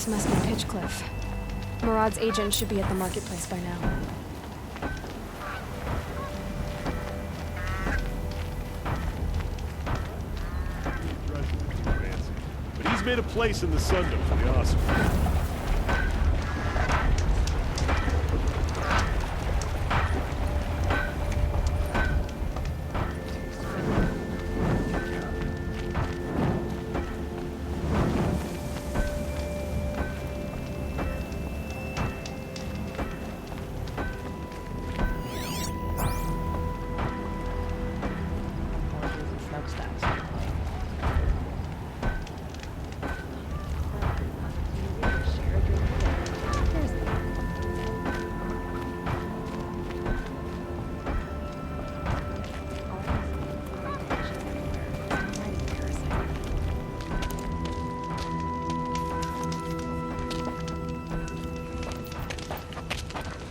This must be Pitchcliff. Murad's agent should be at the marketplace by now. But he's made a place in the Sundom for the Oscar.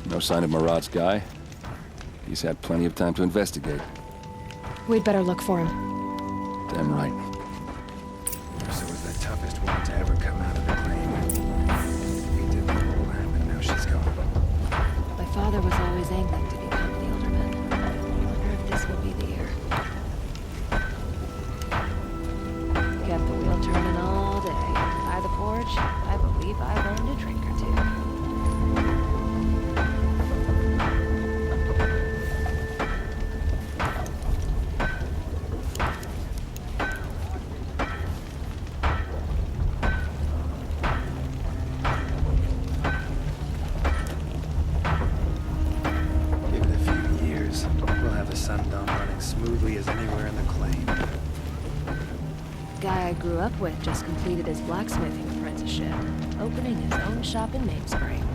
No sign of Murad's guy. He's had plenty of time to investigate. We'd better look for him. Damn right. Mercer was the toughest one to ever come out of the claim. We did the whole lab, and now she's gone. My father was always angling to become the alderman. I wonder if this will be the year. Kept the wheel turning all day. By the forge, I believe I learned a trick or two. Smoothly as anywhere in the claim. Guy I grew up with just completed his blacksmithing apprenticeship, opening his own shop in Mainspring.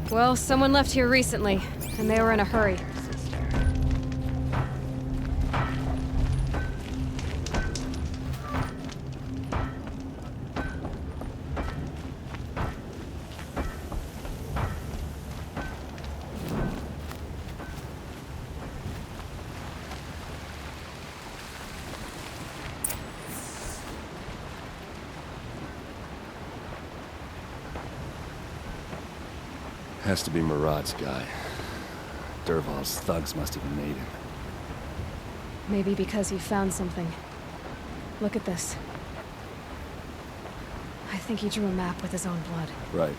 Well, someone left here recently, and they were in a hurry. Has to be Murad's guy. Dervahl's thugs must have made him. Maybe because he found something. Look at this. I think he drew a map with his own blood. Right.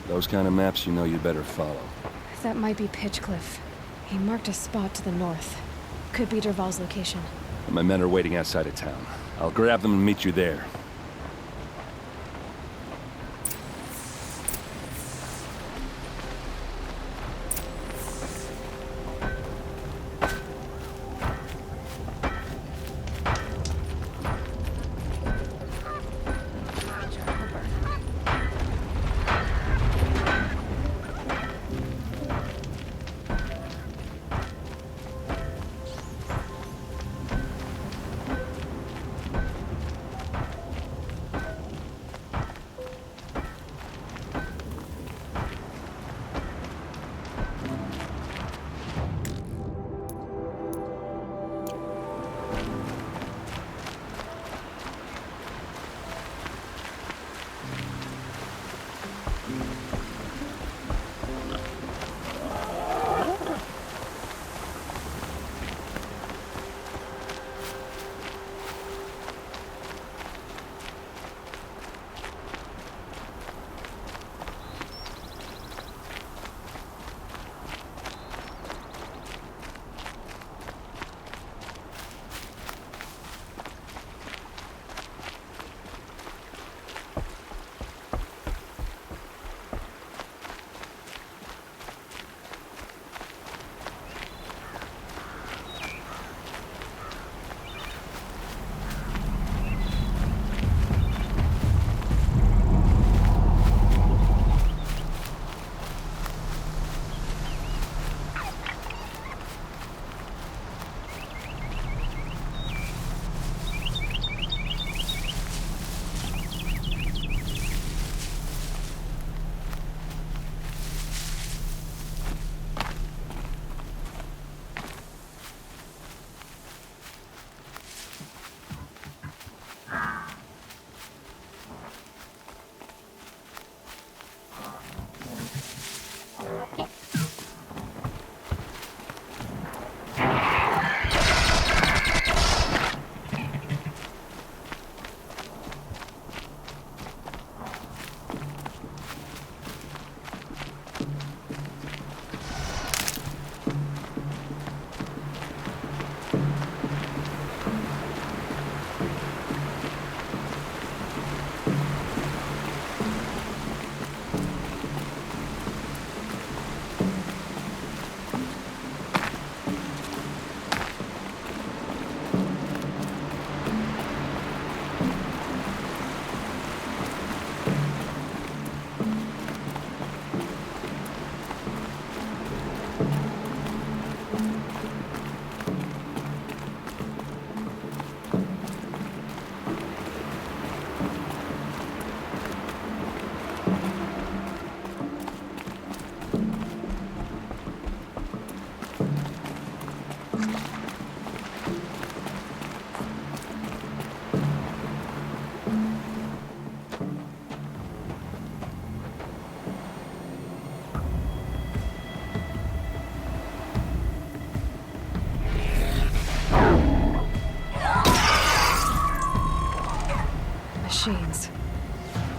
Those kind of maps you know you better follow. That might be Pitchcliff. He marked a spot to the north. Could be Dervahl's location. My men are waiting outside of town. I'll grab them and meet you there.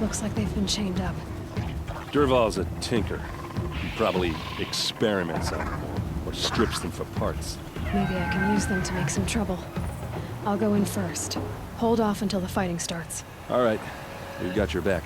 Looks like they've been chained up. Dervahl's a tinker. He probably experiments on them or strips them for parts. Maybe I can use them to make some trouble. I'll go in first. Hold off until the fighting starts. All right, we've got your back.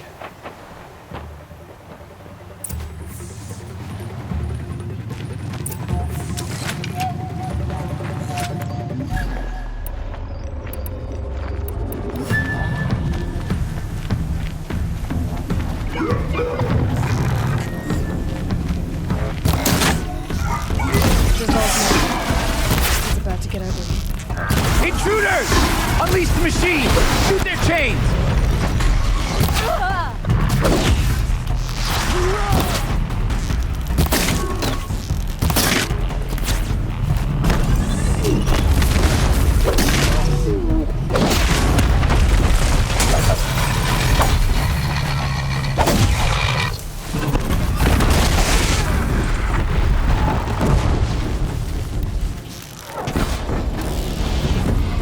He's about to get ugly. Intruders! Unleash the machine! Shoot their chains!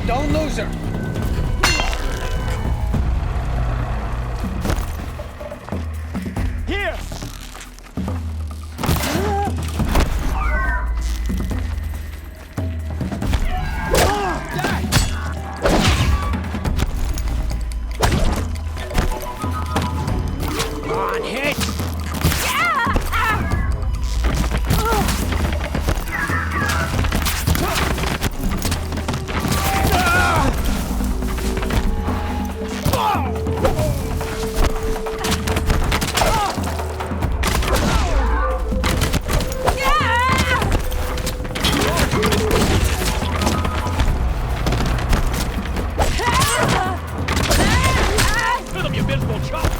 Don't lose her! Here! Come on, hit! Fill him, you miserable chump!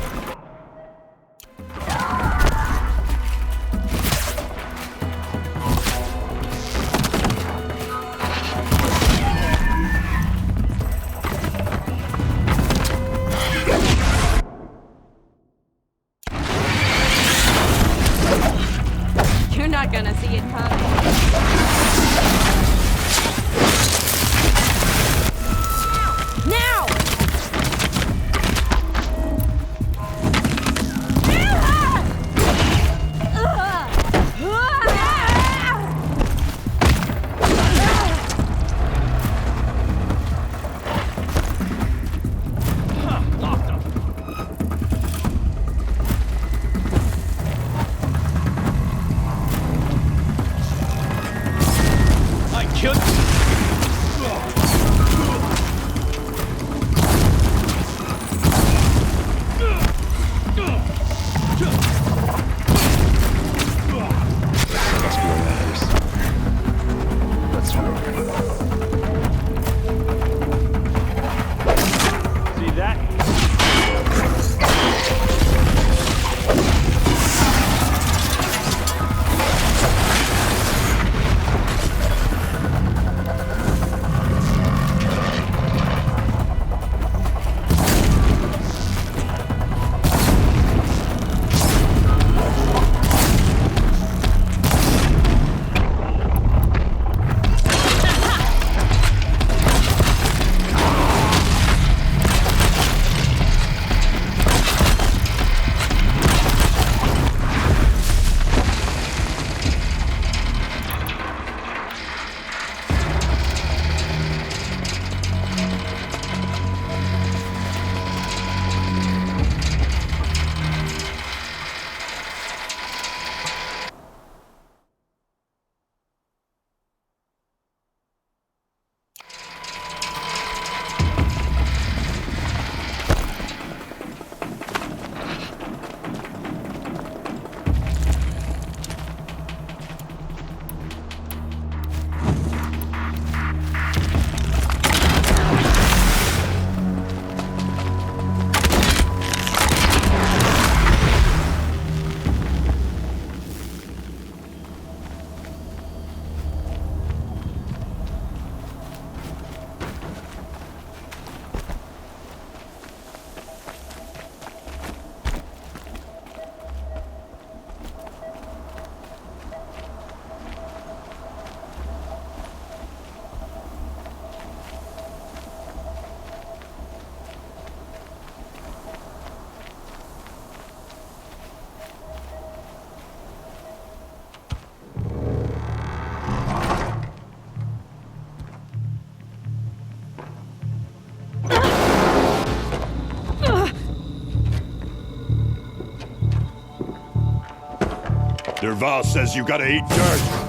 Derval says you gotta eat dirt.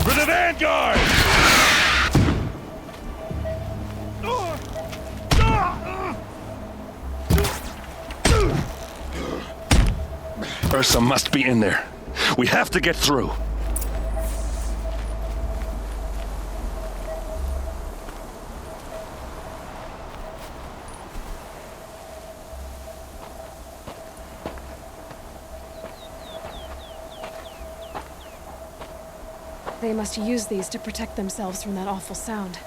For the vanguard! Ursa must be in there. We have to get through. They must use these to protect themselves from that awful sound.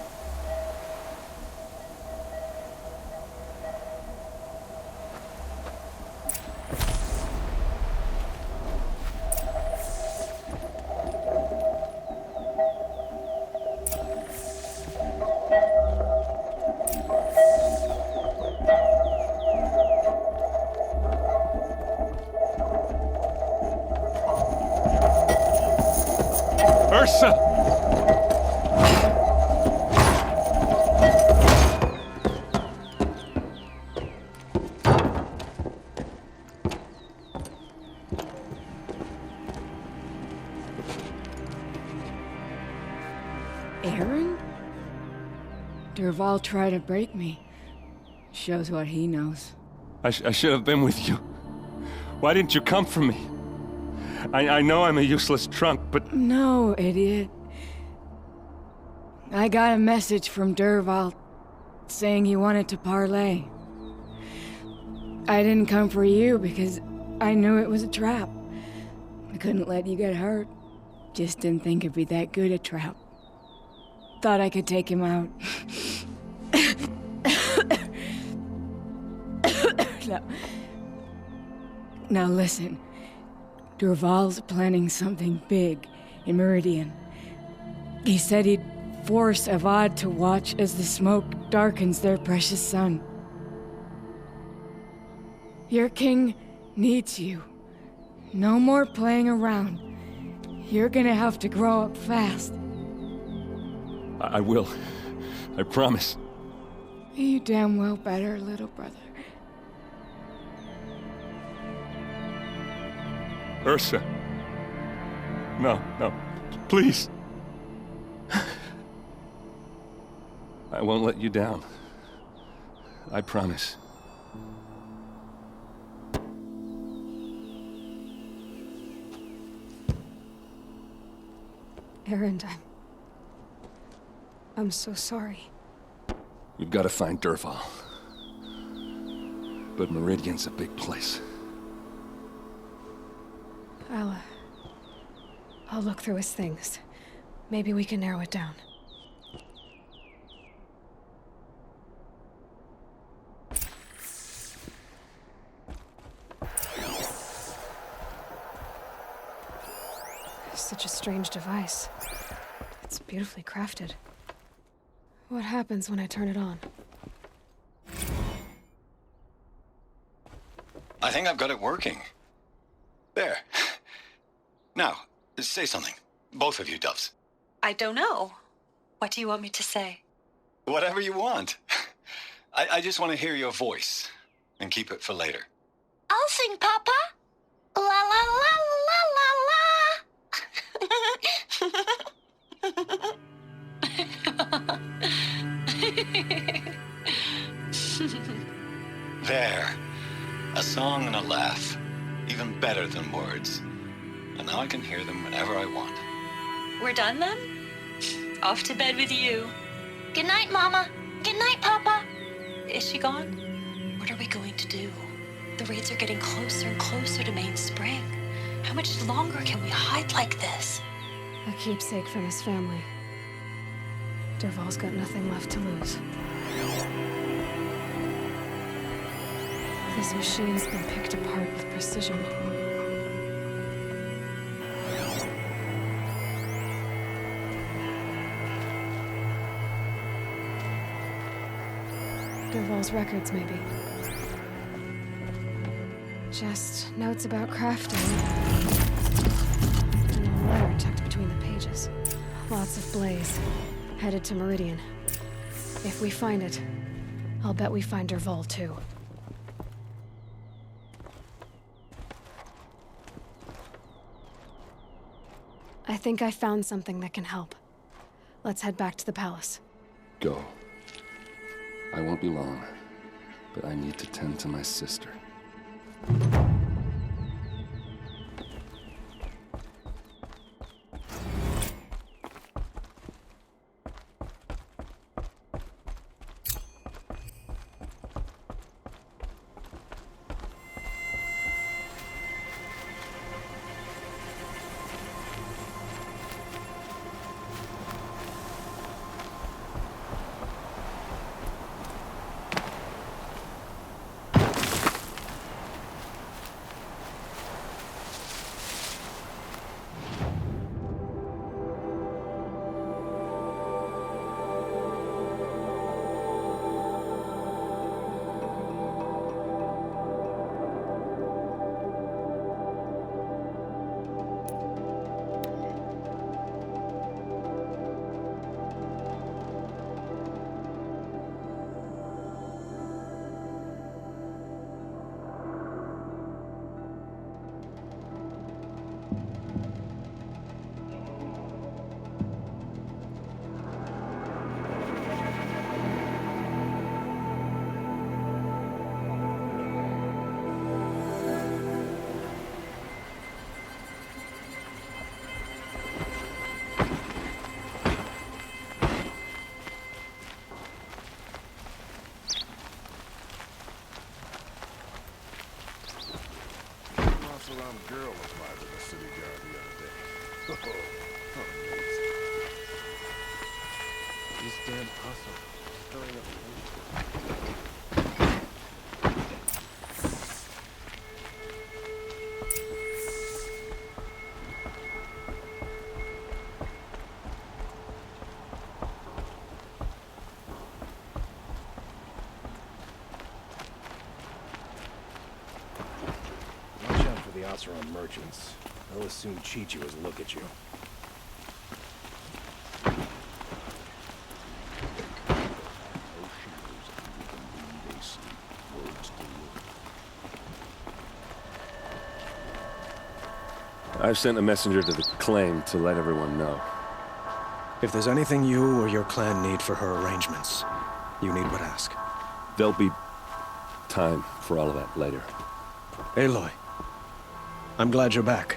Ursa! Aaron? Derval tried to break me. Shows what he knows. I should have been with you. Why didn't you come for me? I know I'm a useless trunk, but... No, idiot. I got a message from Derval saying he wanted to parlay. I didn't come for you because I knew it was a trap. I couldn't let you get hurt. Just didn't think it'd be that good a trap. Thought I could take him out. Now listen. Derval's planning something big in Meridian. He said he'd force Avad to watch as the smoke darkens their precious sun. Your king needs you. No more playing around. You're gonna have to grow up fast. I will. I promise. You damn well better, little brother. Ursa. No, please. I won't let you down. I promise. Aaron, I'm so sorry. We've got to find Derval. But Meridian's a big place. I'll look through his things. Maybe we can narrow it down. Such a strange device. It's beautifully crafted. What happens when I turn it on? I think I've got it working. There. Now, say something. Both of you, doves. I don't know. What do you want me to say? Whatever you want. I just want to hear your voice. And keep it for later. I'll sing, Papa. La la la la la la. There. A song and a laugh. Even better than words. And now I can hear them whenever I want. We're done then? Off to bed with you. Good night, Mama. Good night, Papa. Is she gone? What are we going to do? The raids are getting closer and closer to Main Spring. How much longer can we hide like this? A keepsake from his family. Dervahl's got nothing left to lose. This machine's been picked apart with precision. Dervahl's records, maybe. Just notes about crafting. And a letter tucked between the pages. Lots of blaze. Headed to Meridian. If we find it, I'll bet we find Dervahl too. I think I found something that can help. Let's head back to the palace. Go. I won't be long, but I need to tend to my sister. Around girl applied to the city guard the other day. Oh, amazing. This damn hustle. Stirring up Oseram merchants. They'll as soon cheat you as look at you. I've sent a messenger to the claim to let everyone know. If there's anything you or your clan need for her arrangements, you need but ask. There'll be time for all of that later. Aloy, I'm glad you're back.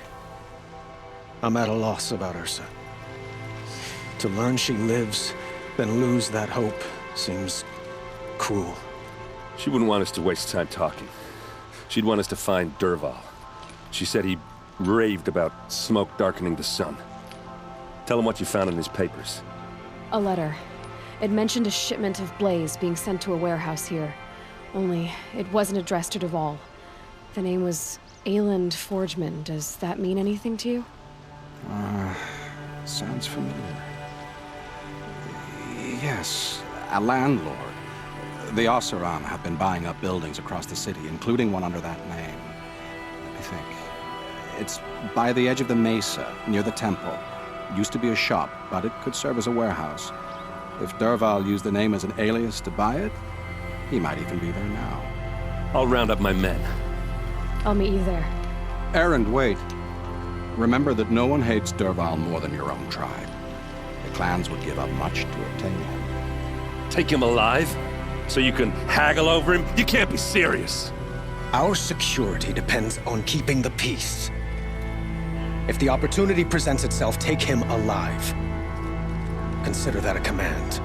I'm at a loss about Ursa. To learn she lives, then lose that hope, seems cruel. She wouldn't want us to waste time talking. She'd want us to find Dervahl. She said he raved about smoke darkening the sun. Tell him what you found in his papers. A letter. It mentioned a shipment of blaze being sent to a warehouse here. Only, it wasn't addressed to Dervahl. The name was Ayland Forgeman. Does that mean anything to you? Sounds familiar. Yes, a landlord. The Oseram have been buying up buildings across the city, including one under that name. Let me think. It's by the edge of the mesa, near the temple. Used to be a shop, but it could serve as a warehouse. If Dervahl used the name as an alias to buy it, he might even be there now. I'll round up my men. I'll meet you there. Erend, wait. Remember that no one hates Dervahl more than your own tribe. The clans would give up much to obtain him. Take him alive? So you can haggle over him? You can't be serious. Our security depends on keeping the peace. If the opportunity presents itself, take him alive. Consider that a command.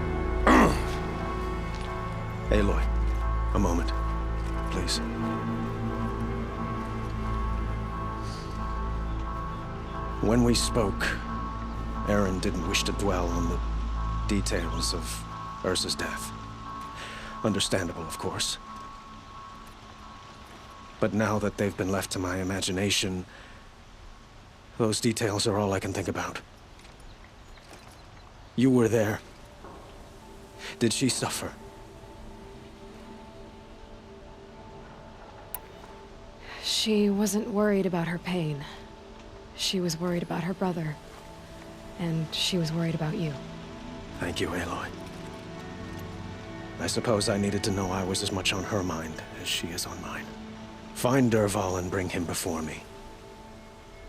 Aloy, a moment, please. When we spoke, Aaron didn't wish to dwell on the details of Ursa's death. Understandable, of course. But now that they've been left to my imagination, those details are all I can think about. You were there. Did she suffer? She wasn't worried about her pain. She was worried about her brother. And she was worried about you. Thank you, Aloy. I suppose I needed to know I was as much on her mind as she is on mine. Find Dervahl and bring him before me.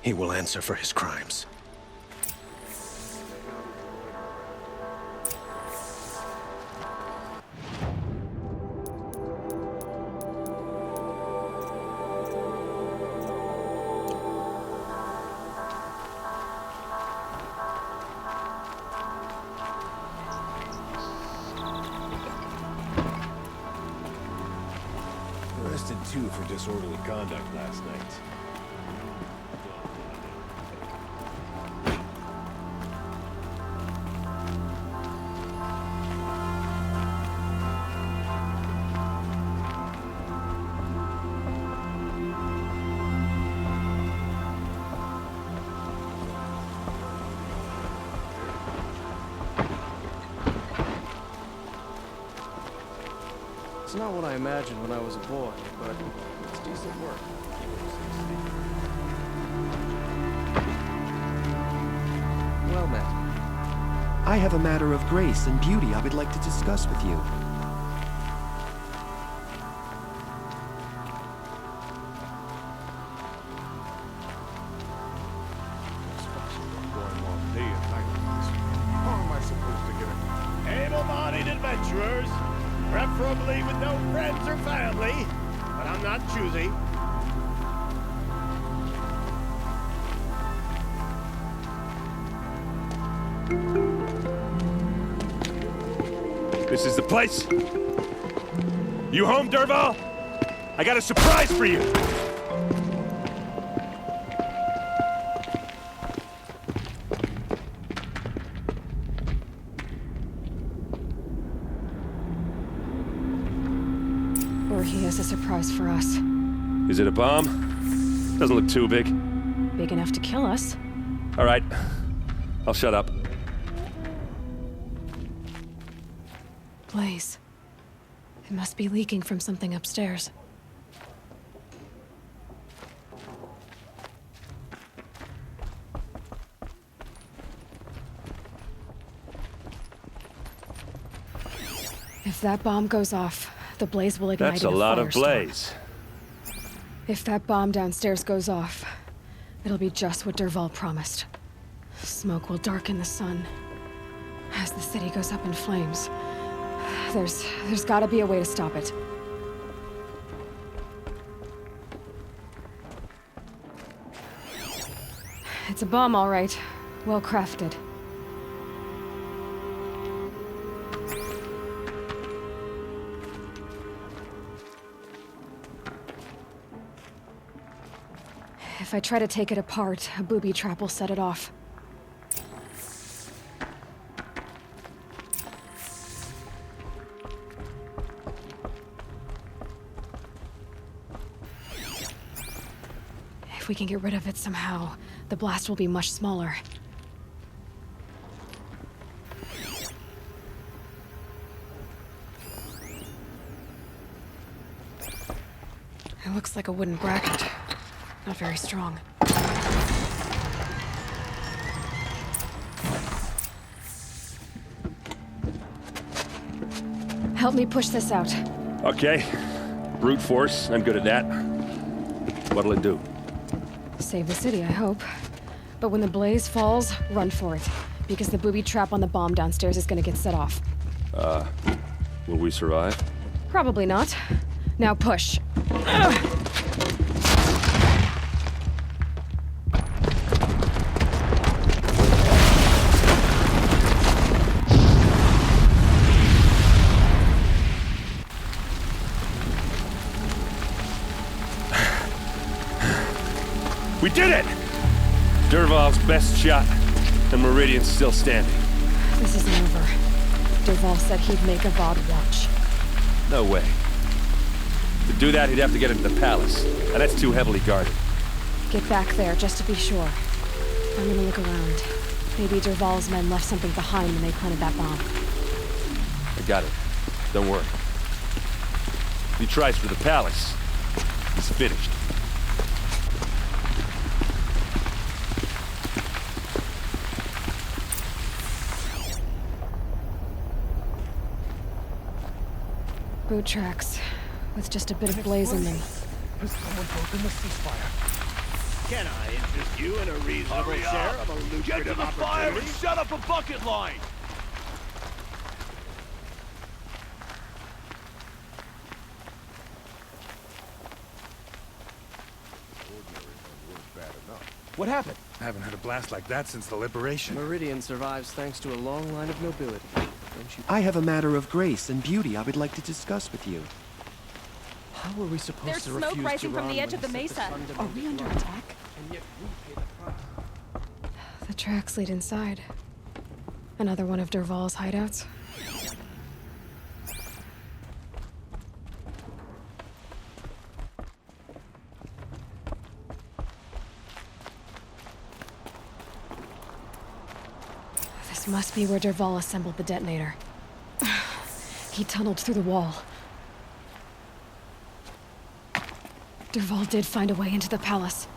He will answer for his crimes. Arrested 2 for disorderly conduct last night. It's not what I imagined when I was a boy, but it's decent work. Well met. I have a matter of grace and beauty I would like to discuss with you. How am I supposed to get it? Able-bodied adventurers, preferably with no friends or family, but I'm not choosy. This is the place. You home, Dervahl? I got a surprise for you. Or he has a surprise for us. Is it a bomb? Doesn't look too big. Big enough to kill us. All right. I'll shut up. Blaze. It must be leaking from something upstairs. If that bomb goes off, the blaze will ignite. That's a lot of blaze. If that bomb downstairs goes off, it'll be just what Dervahl promised. Smoke will darken the sun as the city goes up in flames. There's gotta be a way to stop it. It's a bomb, all right. Well crafted. If I try to take it apart, a booby trap will set it off. If we can get rid of it somehow, the blast will be much smaller. It looks like a wooden bracket. Not very strong. Help me push this out. Okay. Brute force, I'm good at that. What'll it do? Save the city, I hope. But when the blaze falls, run for it. Because the booby trap on the bomb downstairs is gonna get set off. Will we survive? Probably not. Now push. We did it! Dervahl's best shot, and Meridian's still standing. This isn't over. Dervahl said he'd make Avad watch. No way. To do that, he'd have to get into the palace, and that's too heavily guarded. Get back there, just to be sure. I'm gonna look around. Maybe Dervahl's men left something behind when they planted that bomb. I got it. Don't worry. If he tries for the palace, he's finished. Boot tracks, with just a bit of blaze in them. Has someone broken the ceasefire? Can I interest you in a reasonable share of a lucrative Get to the fire and set up a bucket line! What happened? I haven't heard a blast like that since the liberation. Meridian survives thanks to a long line of nobility. Don't you? I have a matter of grace and beauty I would like to discuss with you. How are we supposed There's to smoke refuse rising Duran from the edge when of the he set mesa. the Are we under attack? And yet we pay the price. The tracks lead inside. Another one of Dervahl's hideouts. This must be where Dervahl assembled the detonator. He tunneled through the wall. Dervahl did find a way into the palace.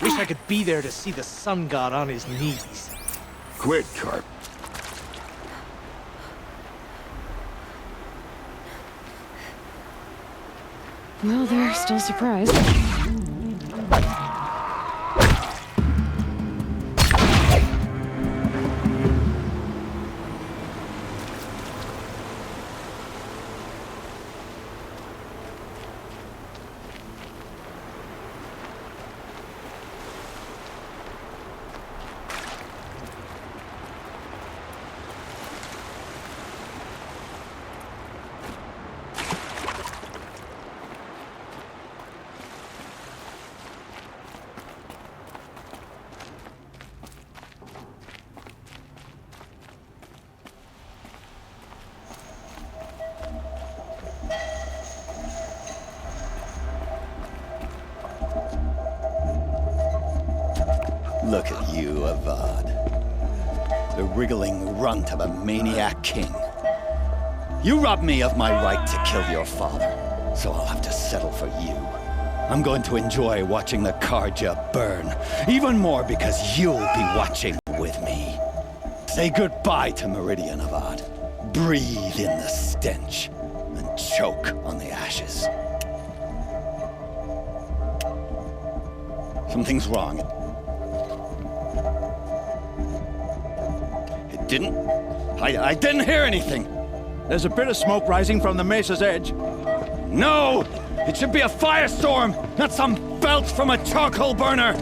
Wish I could be there to see the sun god on his knees. Quit, Carp. Well, they're still surprised. Look at you, Avad. The wriggling runt of a maniac king. You robbed me of my right to kill your father, so I'll have to settle for you. I'm going to enjoy watching the Karja burn, even more because you'll be watching with me. Say goodbye to Meridian, Avad. Breathe in the stench, and choke on the ashes. Something's wrong. I didn't hear anything. There's a bit of smoke rising from the mesa's edge. No! It should be a firestorm, not some belch from a charcoal burner!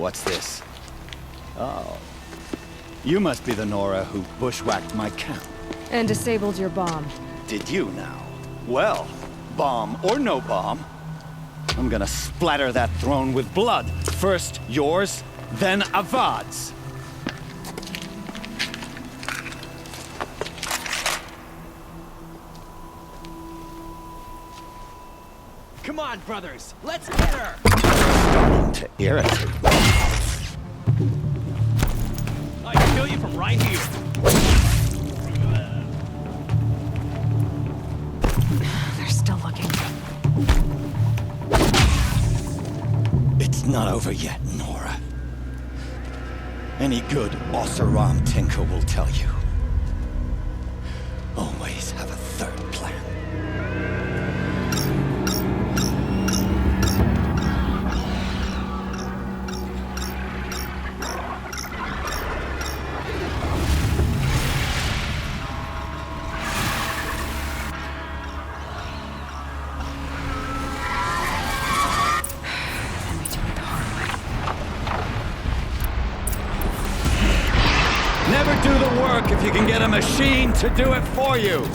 What's this? Oh. You must be the Nora who bushwhacked my camp. And disabled your bomb. Did you now? Well, bomb or no bomb, I'm gonna splatter that throne with blood. First yours, then Avad's. Come on, brothers, let's get her! Starting to irritate. I can kill you from right here. They're still looking. It's not over yet, Nora. Any good Oseram tinker will tell you. Always have a third plan. Never do the work if you can get a machine to do it for you.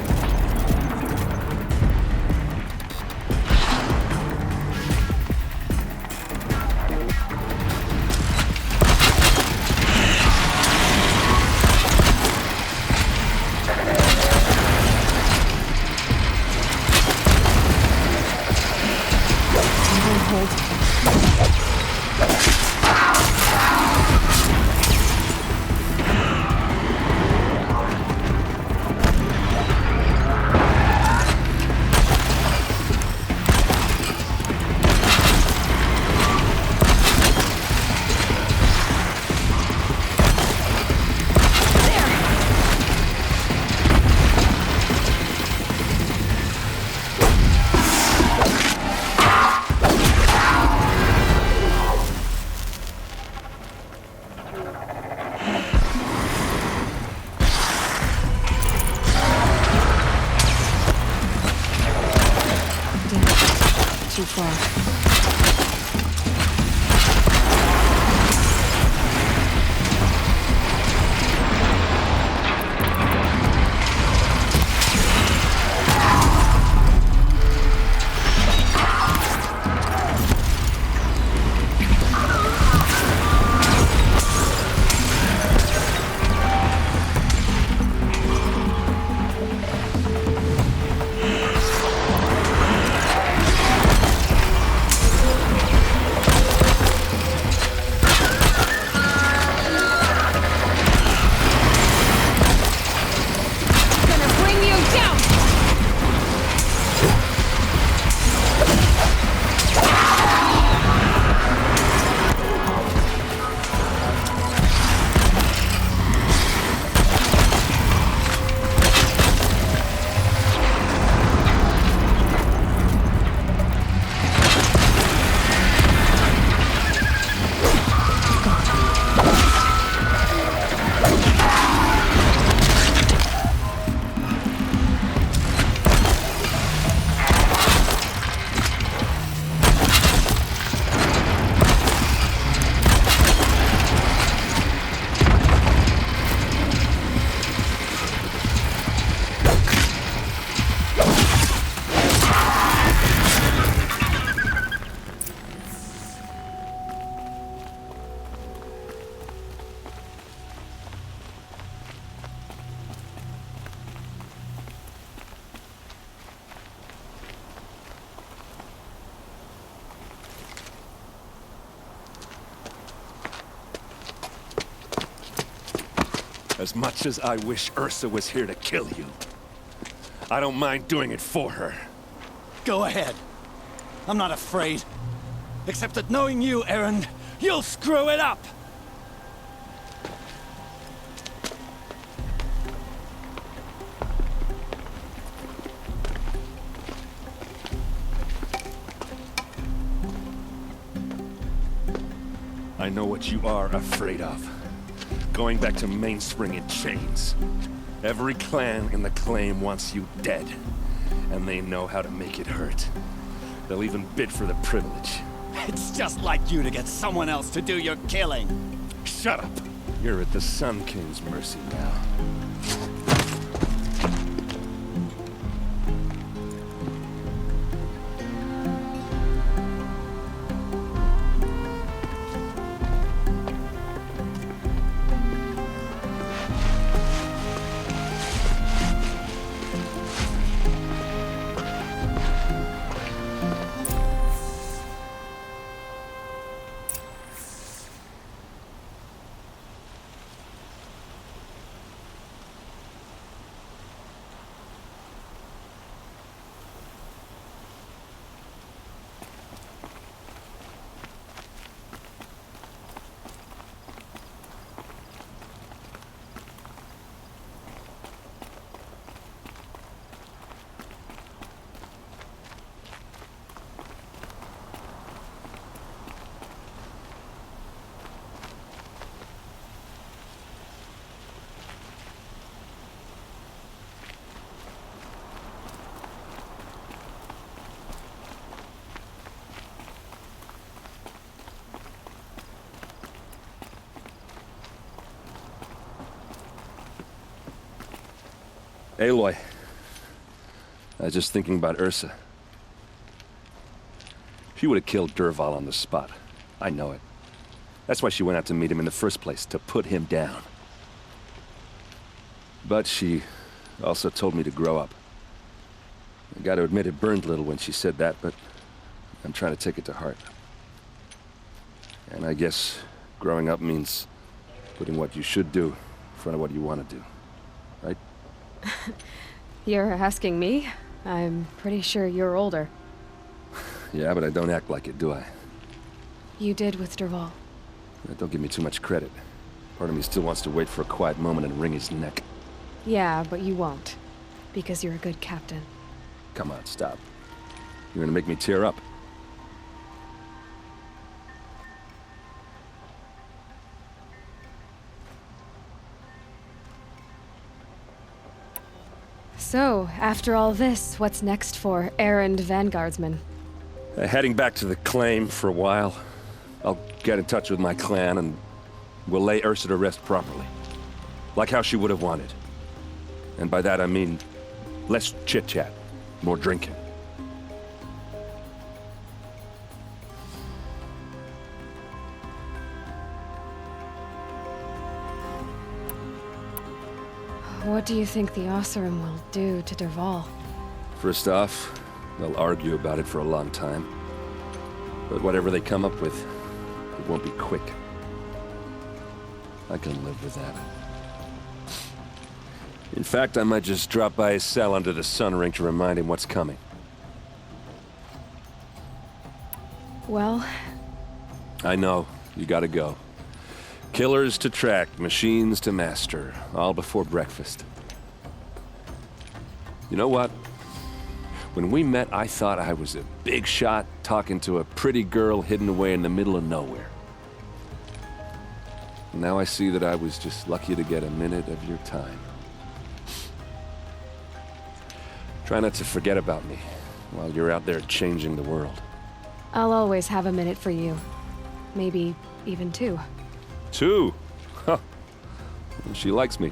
Too far. As much as I wish Ursa was here to kill you, I don't mind doing it for her. Go ahead. I'm not afraid. Except that knowing you, Erend, you'll screw it up! I know what you are afraid of. Going back to Mainspring in chains. Every clan in the claim wants you dead. And they know how to make it hurt. They'll even bid for the privilege. It's just like you to get someone else to do your killing. Shut up. You're at the Sun King's mercy now. Aloy. I was just thinking about Ursa. She would have killed Dervahl on the spot. I know it. That's why she went out to meet him in the first place, to put him down. But she also told me to grow up. I gotta admit it burned a little when she said that, but I'm trying to take it to heart. And I guess growing up means putting what you should do in front of what you want to do. Right? You're asking me? I'm pretty sure you're older. Yeah, but I don't act like it, do I? You did with Dervahl. Don't give me too much credit. Part of me still wants to wait for a quiet moment and wring his neck. Yeah, but you won't. Because you're a good captain. Come on, stop. You're gonna make me tear up. So, after all this, what's next for errand vanguardsman? Heading back to the claim for a while. I'll get in touch with my clan and we'll lay Ursa to rest properly. Like how she would have wanted. And by that I mean less chit-chat, more drinking. What do you think the Oseram will do to Dervahl? First off, they'll argue about it for a long time. But whatever they come up with, it won't be quick. I can live with that. In fact, I might just drop by his cell under the sun ring to remind him what's coming. Well... I know. You gotta go. Killers to track, machines to master, all before breakfast. You know what? When we met, I thought I was a big shot talking to a pretty girl hidden away in the middle of nowhere. Now I see that I was just lucky to get a minute of your time. Try not to forget about me while you're out there changing the world. I'll always have a minute for you. Maybe even two. Two? Huh. She likes me.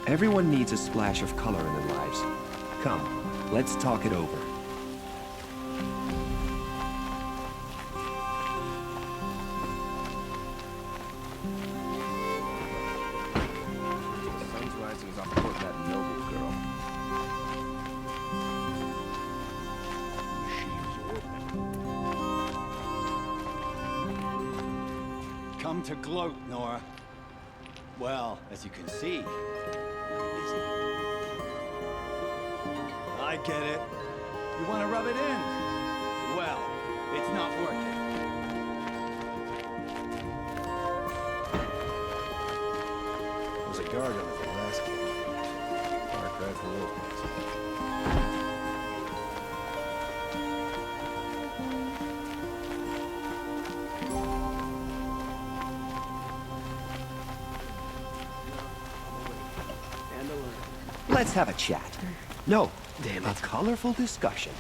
Everyone needs a splash of color in their lives. Come, let's talk it over. The sun's rising is off the court of that noble girl. Come to gloat, Nora. Well, as you can see, I get it. You want to rub it in? Well, it's not working. There's a guard under the last gate. Far cry from those guys. Let's have a chat. No, a colorful discussion.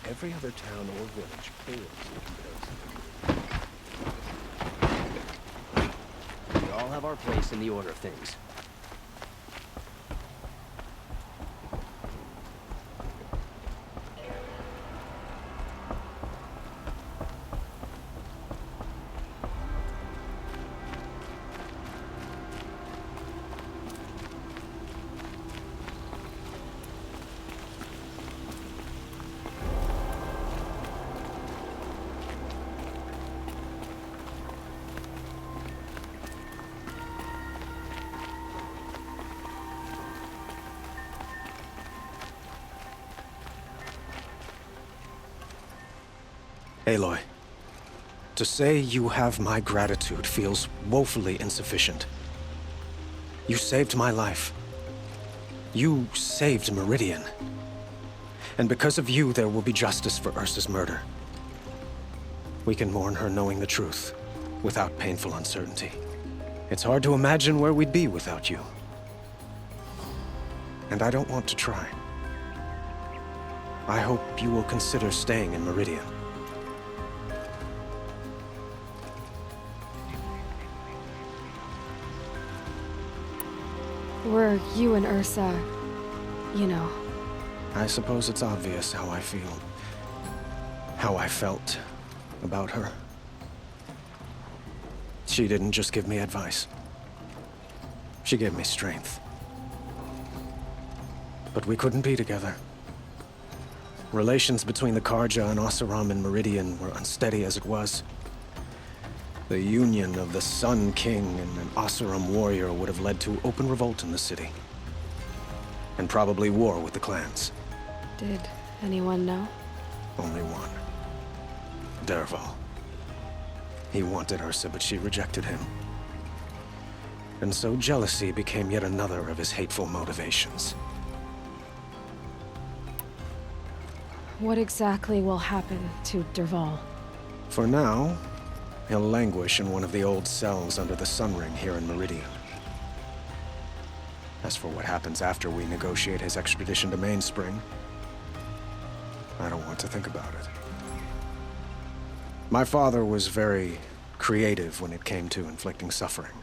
Every other town or village pales in comparison. We all have our place in the order of things. Aloy, to say you have my gratitude feels woefully insufficient. You saved my life. You saved Meridian. And because of you, there will be justice for Ursa's murder. We can mourn her knowing the truth, without painful uncertainty. It's hard to imagine where we'd be without you. And I don't want to try. I hope you will consider staying in Meridian. Were you and Ursa, you know... I suppose it's obvious how I feel. How I felt about her. She didn't just give me advice. She gave me strength. But we couldn't be together. Relations between the Karja and Oseram and Meridian were unsteady as it was. The union of the Sun King and an Oseram warrior would have led to open revolt in the city. And probably war with the clans. Did anyone know? Only one. Dervahl. He wanted Ursa, but she rejected him. And so jealousy became yet another of his hateful motivations. What exactly will happen to Dervahl? For now, he'll languish in one of the old cells under the Sun Ring here in Meridian. As for what happens after we negotiate his extradition to Mainspring, I don't want to think about it. My father was very creative when it came to inflicting suffering.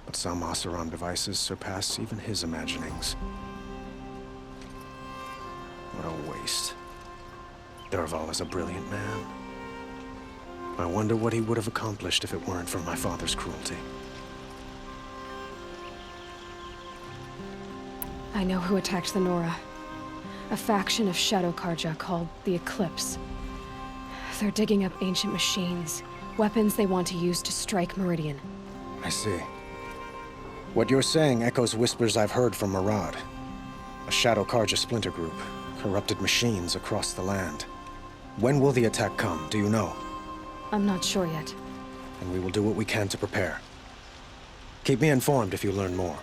But some Oseram devices surpass even his imaginings. What a waste. Dervahl is a brilliant man. I wonder what he would have accomplished if it weren't for my father's cruelty. I know who attacked the Nora. A faction of Shadow Karja called the Eclipse. They're digging up ancient machines, weapons they want to use to strike Meridian. I see. What you're saying echoes whispers I've heard from Murad. A Shadow Karja splinter group, corrupted machines across the land. When will the attack come, do you know? I'm not sure yet. And we will do what we can to prepare. Keep me informed if you learn more.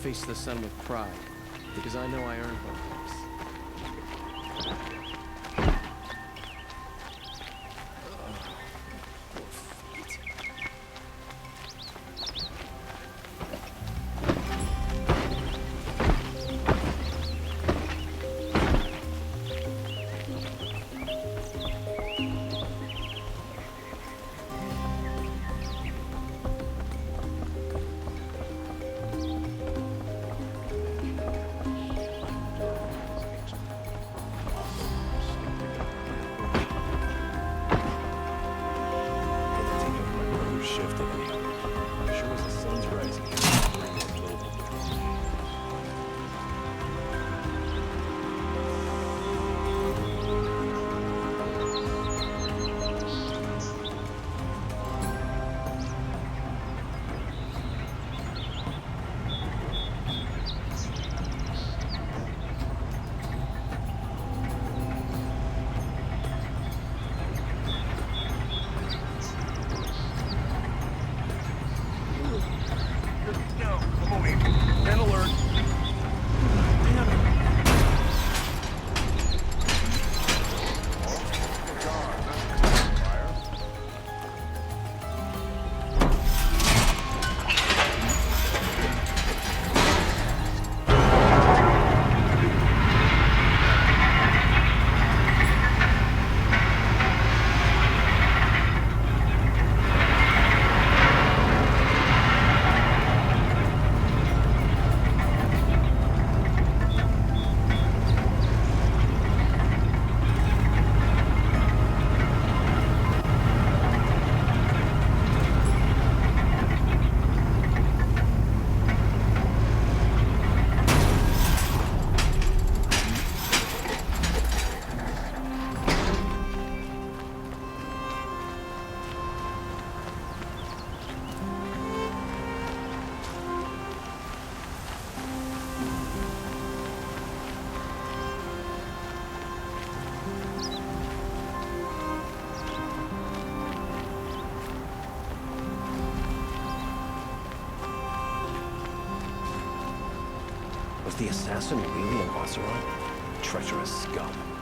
face the sun with pride, because I know I earned my place. Was the assassin really an Oseram? Treacherous scum.